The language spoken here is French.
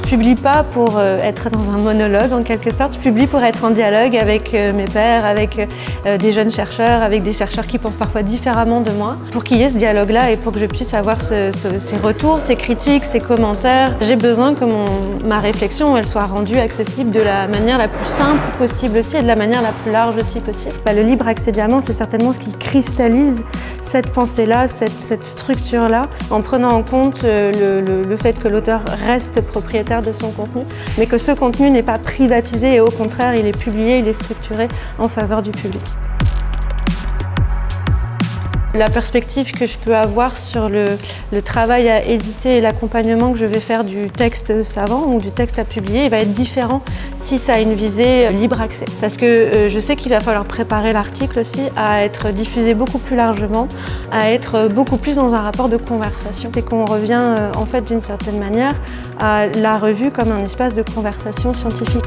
publie pas pour être dans un monologue en quelque sorte, je publie pour être en dialogue avec mes pairs, avec des jeunes chercheurs, avec des chercheurs qui pensent parfois différemment de moi, pour qu'il y ait ce dialogue-là et pour que je puisse avoir ces retours, ces critiques, ces commentaires. J'ai besoin que ma réflexion elle soit rendue accessible de la manière la plus simple possible aussi et de la manière la plus large aussi possible. Le libre accès diamant, c'est certainement ce qui cristallise cette pensée-là, cette structure-là, en prenant en compte le fait que l'auteur reste propriétaire de son contenu, mais que ce contenu n'est pas privatisé et au contraire, il est publié, il est structuré en faveur du public. La perspective que je peux avoir sur le travail à éditer et l'accompagnement que je vais faire du texte savant ou du texte à publier, il va être différent si ça a une visée libre accès. Parce que je sais qu'il va falloir préparer l'article aussi à être diffusé beaucoup plus largement, à être beaucoup plus dans un rapport de conversation. Et qu'on revient en fait d'une certaine manière à la revue comme un espace de conversation scientifique.